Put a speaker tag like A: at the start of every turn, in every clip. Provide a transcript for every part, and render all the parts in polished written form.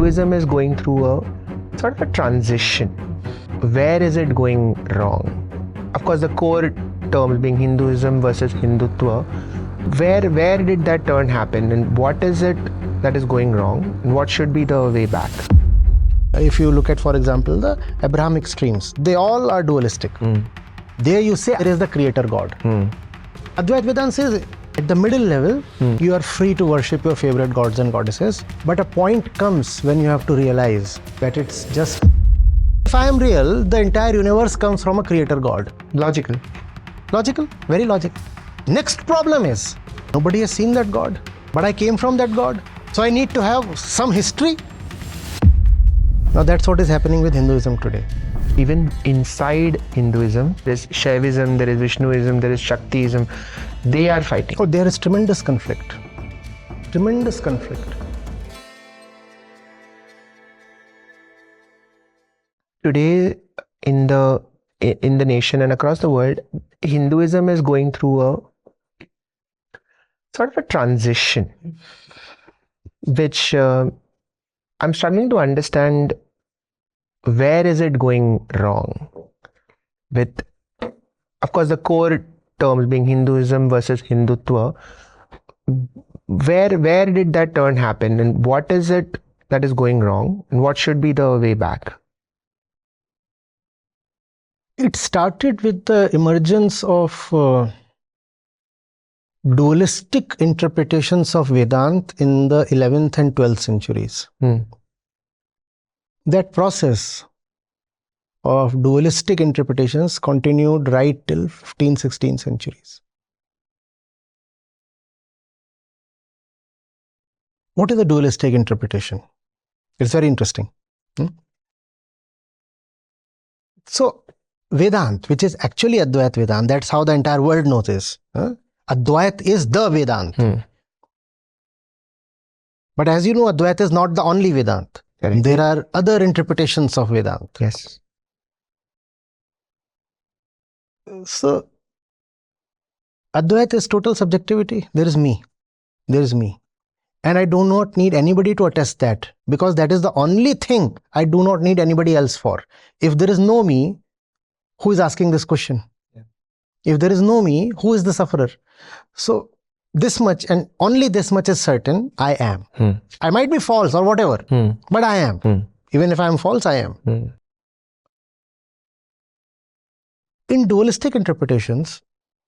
A: Hinduism is going through a sort of a transition. Where is it going wrong? Of course, the core terms being Hinduism versus Hindutva. Where did that turn happen, and what is it that is going wrong, and what should be the way back?
B: If you look at, for example, the Abrahamic streams, they all are dualistic. There you say there is the creator God. Advaita Vedanta says at the middle level, you are free to worship your favorite gods and goddesses, but a point comes when you have to realize that it's just, if I am real, the entire universe comes from a creator God.
A: Logical.
B: Logical? Very logical. Next problem is, nobody has seen that God, but I came from that God. So I need to have some history. Now that's what is happening with Hinduism today.
A: Even inside Hinduism, there's Shaivism, there is Vishnuism, there is Shaktiism. They are fighting.
B: Oh, there is tremendous conflict. Tremendous conflict.
A: Today, in the nation and across the world, Hinduism is going through a sort of a transition, which I'm struggling to understand. Where is it going wrong? With, of course, the core terms being Hinduism versus Hindutva. Where did that turn happen, and what is it that is going wrong, and what should be the way back?
B: It started with the emergence of dualistic interpretations of Vedanta in the 11th and 12th centuries. That process of dualistic interpretations continued right till 15th, 16th centuries. What is a dualistic interpretation? It's very interesting. So, Vedanta, which is actually Advaita Vedanta, that's how the entire world knows this. Advaita is the Vedanta. But as you know, Advaita is not the only Vedanta. There are other interpretations of Vedanta.
A: Yes.
B: So, Advaita is total subjectivity. There is me. There is me. And I do not need anybody to attest that, because that is the only thing I do not need anybody else for. If there is no me, who is asking this question? If there is no me, who is the sufferer? So, this much and only this much is certain, I am. I might be false or whatever, but I am. Even if I am false, I am. In dualistic interpretations,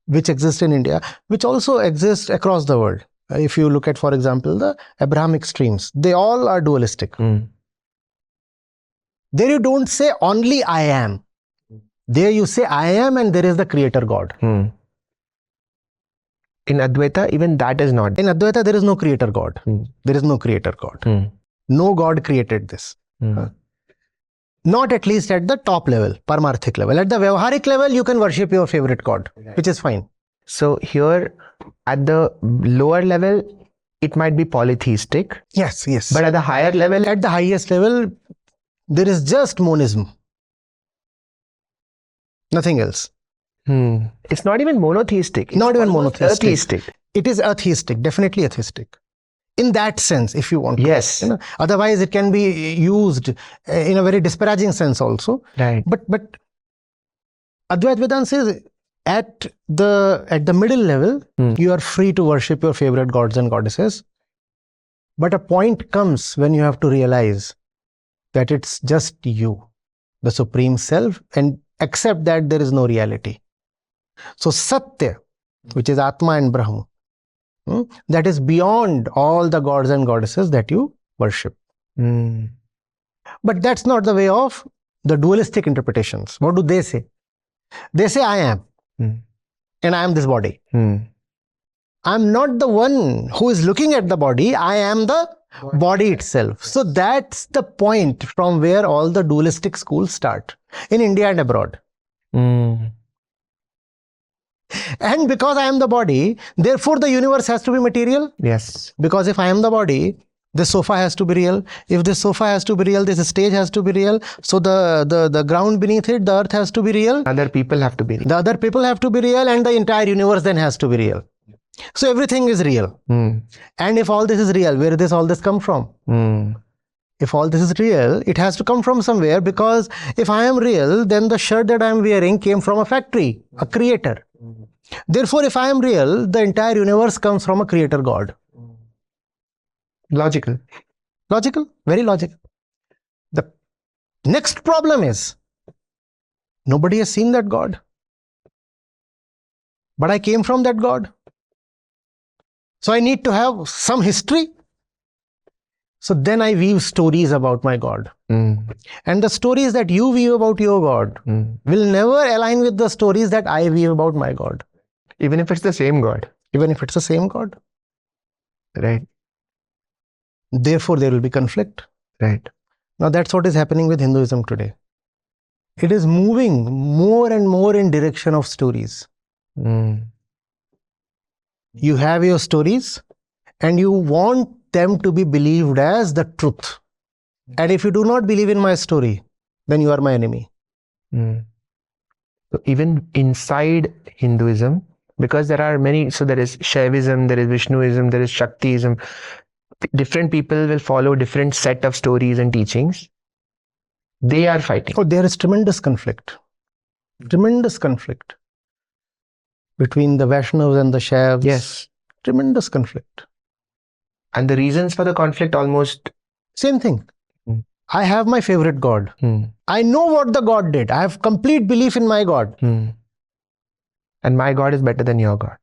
B: which exist in India, which also exist across the world, if you look at, for example, the Abrahamic streams, they all are dualistic. There you don't say only I am. There you say I am and there is the creator God.
A: In Advaita, even that is not.
B: In Advaita, there is no creator God. There is no creator God. No God created this. Not at least at the top level, Paramarthik level. At the Vyavaharik level, you can worship your favorite God, which is fine.
A: So here, at the lower level, it might be polytheistic.
B: Yes, yes.
A: But at the higher level,
B: at the highest level, there is just monism. Nothing else.
A: It's not even monotheistic. It's
B: not even monotheistic.
A: Atheistic.
B: It is atheistic, definitely atheistic. In that sense, if you want.
A: Yes.
B: To, otherwise, it can be used in a very disparaging sense also.
A: Right.
B: But Advaita Vedanta says at the middle level, you are free to worship your favorite gods and goddesses. But a point comes when you have to realize that it's just you, the Supreme Self, and accept that there is no reality. So Satya, which is Atma and Brahma, that is beyond all the gods and goddesses that you worship. But that's not the way of the dualistic interpretations. What do they say? They say I am, and I am this body. I'm not the one who is looking at the body, I am the body itself. So that's the point from where all the dualistic schools start, in India and abroad. And because I am the body, therefore the universe has to be material.
A: Yes.
B: Because if I am the body, this sofa has to be real. If this sofa has to be real, this stage has to be real. So the ground beneath it, the earth has to be real.
A: Other people have to be real.
B: The other people have to be real, and the entire universe then has to be real. So everything is real. And if all this is real, where does all this come from? if all this is real, it has to come from somewhere, because if I am real, then the shirt that I am wearing came from a factory, a creator. Therefore, if I am real, the entire universe comes from a creator God.
A: Logical.
B: Logical? Very logical. The next problem is, nobody has seen that God. But I came from that God. So I need to have some history. So then I weave stories about my God. And the stories that you weave about your God will never align with the stories that I weave about my God.
A: Even if it's the same God.
B: Even if it's the same God.
A: Right.
B: Therefore, there will be conflict.
A: Right.
B: Now that's what is happening with Hinduism today. It is moving more and more in direction of stories. You have your stories and you want them to be believed as the truth. And if you do not believe in my story, then you are my enemy.
A: So even inside Hinduism, because there are many, so there is Shaivism, there is Vishnuism, there is Shaktiism. Different people will follow different set of stories and teachings. They are fighting.
B: Oh, there is tremendous conflict. Tremendous conflict between the Vaishnavas and the Shaivas.
A: Yes.
B: Tremendous conflict.
A: And the reasons for the conflict almost...
B: Same thing. I have my favorite God. I know what the God did. I have complete belief in my God.
A: And my God is better than your God.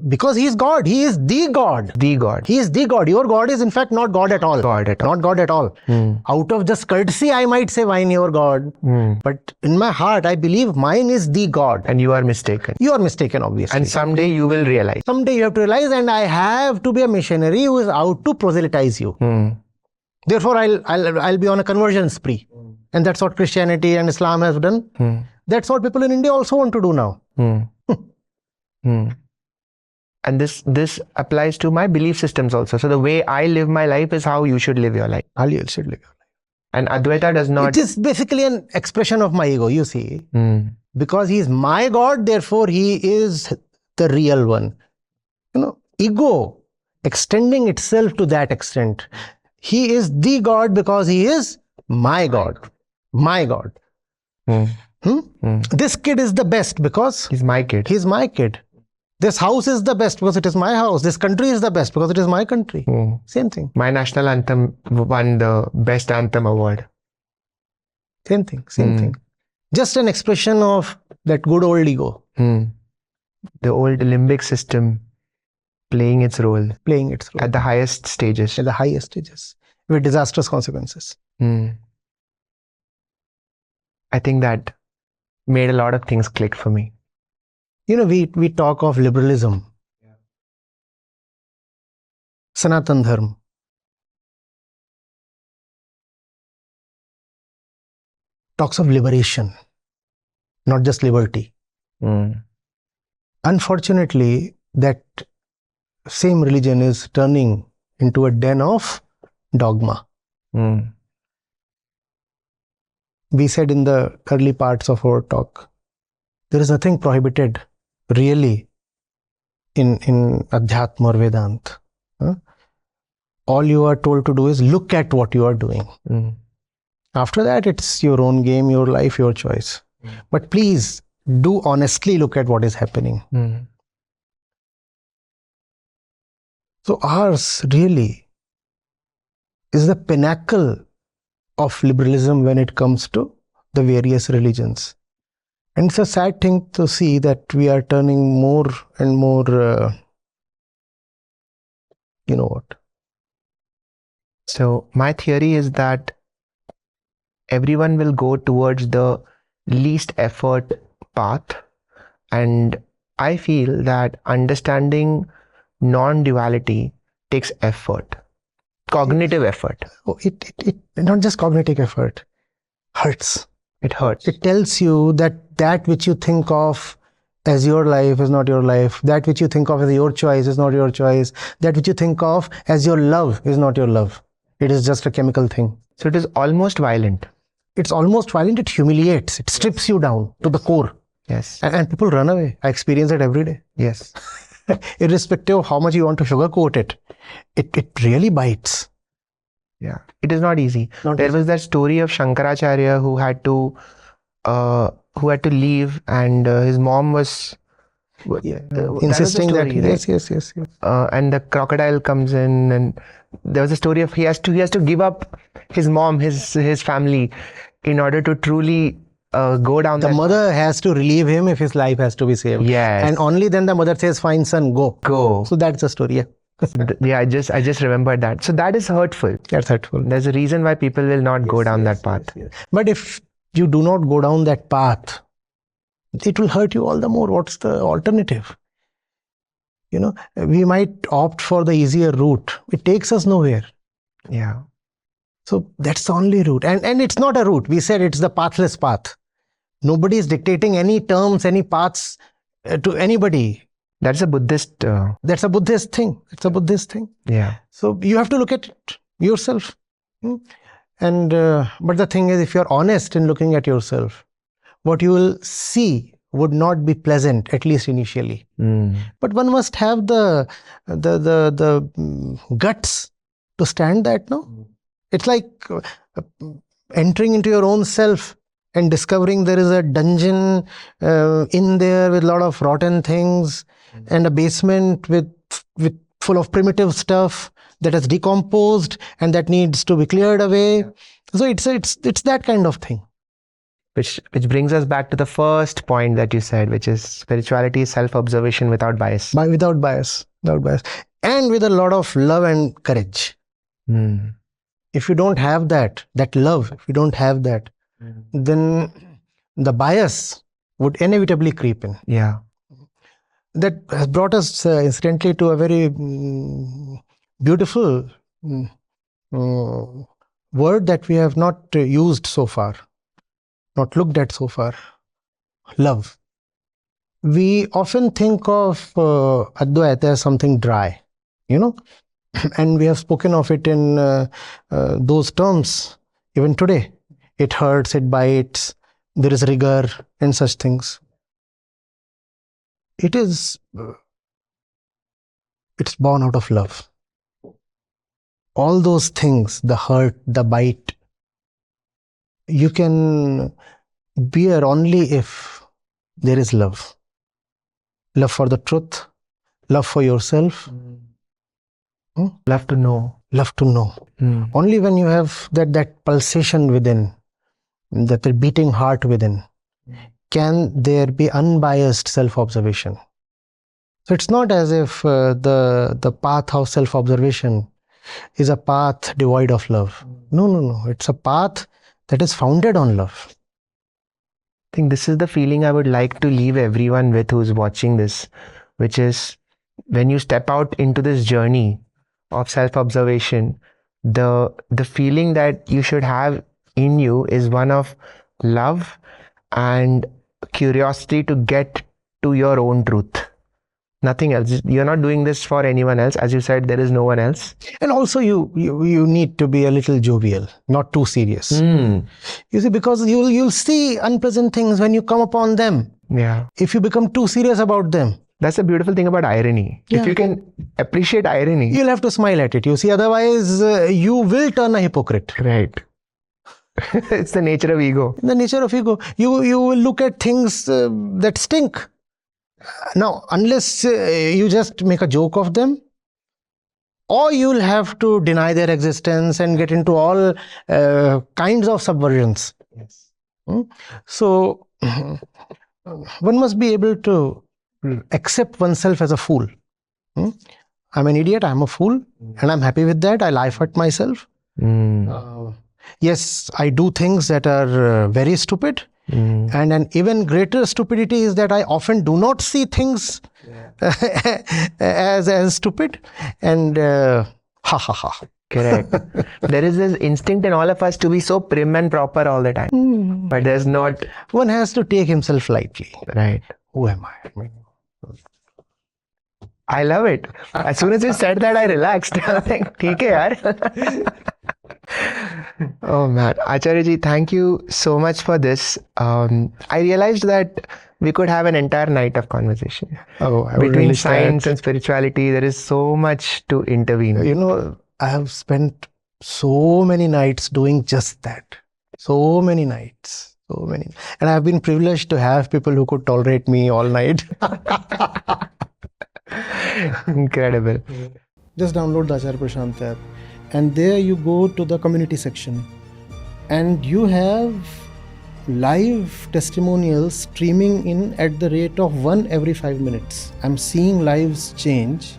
B: Because he is God. He is the God.
A: The God.
B: He is the God. Your God is in fact not God at all.
A: God at all.
B: Not God at all. Out of just courtesy, I might say mine your God. But in my heart, I believe mine is the God.
A: And you are mistaken.
B: You are mistaken, obviously.
A: And someday you will realize.
B: Someday you have to realize, and I have to be a missionary who is out to proselytize you. Therefore, I'll be on a conversion spree. And that's what Christianity and Islam has done. That's what people in India also want to do now.
A: And this applies to my belief systems also. So the way I live my life is how you should live your life.
B: How you should live your life.
A: And Advaita does not...
B: It is basically an expression of my ego, you see. Because he is my God, therefore he is the real one. You know, ego extending itself to that extent. He is the God because he is my God. My God. This kid is the best because...
A: He's my kid.
B: He's my kid. This house is the best because it is my house. This country is the best because it is my country. Same thing.
A: My national anthem won the best anthem award.
B: Same thing. Same thing. Just an expression of that good old ego.
A: The old limbic system playing its role.
B: Playing its role.
A: At the highest stages.
B: At the highest stages. With disastrous consequences.
A: I think that made a lot of things click for me.
B: You know, we talk of liberalism. Sanatan Dharma. Talks of liberation, not just liberty. Unfortunately, that same religion is turning into a den of dogma. We said in the early parts of our talk, there is nothing prohibited really in Adhyatma or Vedanta. All you are told to do is look at what you are doing. After that, it's your own game, your life, your choice. But please do honestly look at what is happening. So ours really is the pinnacle of liberalism when it comes to the various religions. And it's a sad thing to see that we are turning more and more, you know what.
A: So my theory is that everyone will go towards the least effort path. And I feel that understanding non-duality takes effort, cognitive effort.
B: Oh, it not just cognitive effort, hurts.
A: It hurts.
B: It tells you that which you think of as your life is not your life. That which you think of as your choice is not your choice. That which you think of as your love is not your love. It is just a chemical thing.
A: So it is almost violent.
B: It's almost violent. It humiliates. It strips you down to the core.
A: Yes.
B: And people run away. I experience it every day.
A: Yes.
B: Irrespective of how much you want to sugarcoat it, it really bites.
A: Yeah, it is not easy.
B: Not
A: There
B: easy.
A: was that story of Shankaracharya who had to leave, and his mom was that was the
B: Insisting that
A: story, right?
B: yes.
A: And the crocodile comes in, and there was a story of he has to give up his mom, his family, in order to truly go down.
B: The mother has to relieve him if his life has to be saved.
A: Yes.
B: And only then the mother says, "Fine, son, go."
A: Go.
B: So that's the story. Yeah.
A: Yeah, I just remembered that. So that is hurtful.
B: That's hurtful.
A: There's a reason why people will not go down that path.
B: Yes. But if you do not go down that path, it will hurt you all the more. What's the alternative? We might opt for the easier route. It takes us nowhere.
A: Yeah.
B: So that's the only route. And it's not a route. We said it's the pathless path. Nobody is dictating any terms, any paths to anybody.
A: That's a Buddhist.
B: That's a Buddhist thing. It's a Buddhist thing.
A: Yeah.
B: So you have to look at it yourself. And but the thing is, if you're honest in looking at yourself, what you will see would not be pleasant, at least initially. But one must have the guts to stand that. No, it's like entering into your own self and discovering there is a dungeon in there with a lot of rotten things and a basement with full of primitive stuff that has decomposed and that needs to be cleared away. So it's that kind of thing.
A: Which brings us back to the first point that you said, which is spirituality is self-observation without bias.
B: Without bias, and with a lot of love and courage. If you don't have that love, if you don't have that, then the bias would inevitably creep in.
A: Yeah.
B: That has brought us incidentally to a very beautiful word that we have not used so far, not looked at so far. Love. We often think of Advaita as something dry, and we have spoken of it in those terms even today. It hurts, it bites, there is rigor and such things. It's born out of love. All those things, the hurt, the bite, you can bear only if there is love. Love for the truth, love for yourself.
A: Love to know.
B: Love to know. Only when you have that pulsation within, that beating heart within, can there be unbiased self-observation. So it's not as if the path of self-observation is a path devoid of love. No. It's a path that is founded on love.
A: I think this is the feeling I would like to leave everyone with who's watching this, which is when you step out into this journey of self-observation, the feeling that you should have in you is one of love and curiosity to get to your own truth. Nothing else. You're not doing this for anyone else. As you said, there is no one else.
B: And also you need to be a little jovial, not too serious. You see, because you'll see unpleasant things when you come upon them.
A: Yeah.
B: If you become too serious about them.
A: That's the beautiful thing about irony. Yeah. If you can appreciate irony,
B: you'll have to smile at it. You see, otherwise you will turn a hypocrite.
A: Right. It's the nature of ego.
B: The nature of ego. You will look at things that stink. Now, unless you just make a joke of them, or you'll have to deny their existence and get into all kinds of subversions.
A: Yes.
B: So, one must be able to accept oneself as a fool. I'm an idiot, I'm a fool, and I'm happy with that. I laugh at myself. Yes, I do things that are very stupid. And an even greater stupidity is that I often do not see things as stupid. And ha.
A: Correct. There is this instinct in all of us to be so prim and proper all the time. But there's not.
B: One has to take himself lightly.
A: Right.
B: Who am I?
A: I love it. As soon as you said that, I relaxed. I was like, "Theek hai yaar." Oh man, Acharya Ji, thank you so much for this. I realized that we could have an entire night of conversation. Between science and spirituality, there is so much to intervene.
B: I have spent so many nights doing just that. So many nights. So many. And I've been privileged to have people who could tolerate me all night.
A: Incredible.
B: Just download the Acharya Prashant app. And there you go to the community section. And you have live testimonials streaming in at the rate of 1 every 5 minutes. I'm seeing lives change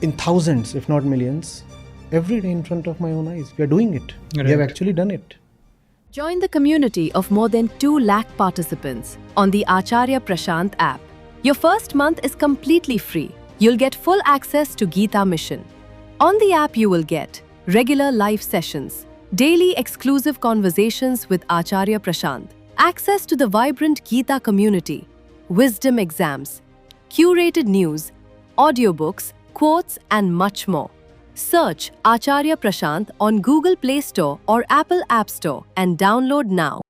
B: in thousands, if not millions, every day in front of my own eyes. We are doing it.
C: Right.
B: We have actually done it.
D: Join the community of more than 2 lakh participants on the Acharya Prashant app. Your first month is completely free. You'll get full access to Gita Mission. On the app, you will get regular live sessions, daily exclusive conversations with Acharya Prashant, access to the vibrant Gita community, wisdom exams, curated news, audiobooks, quotes, and much more. Search Acharya Prashant on Google Play Store or Apple App Store and download now.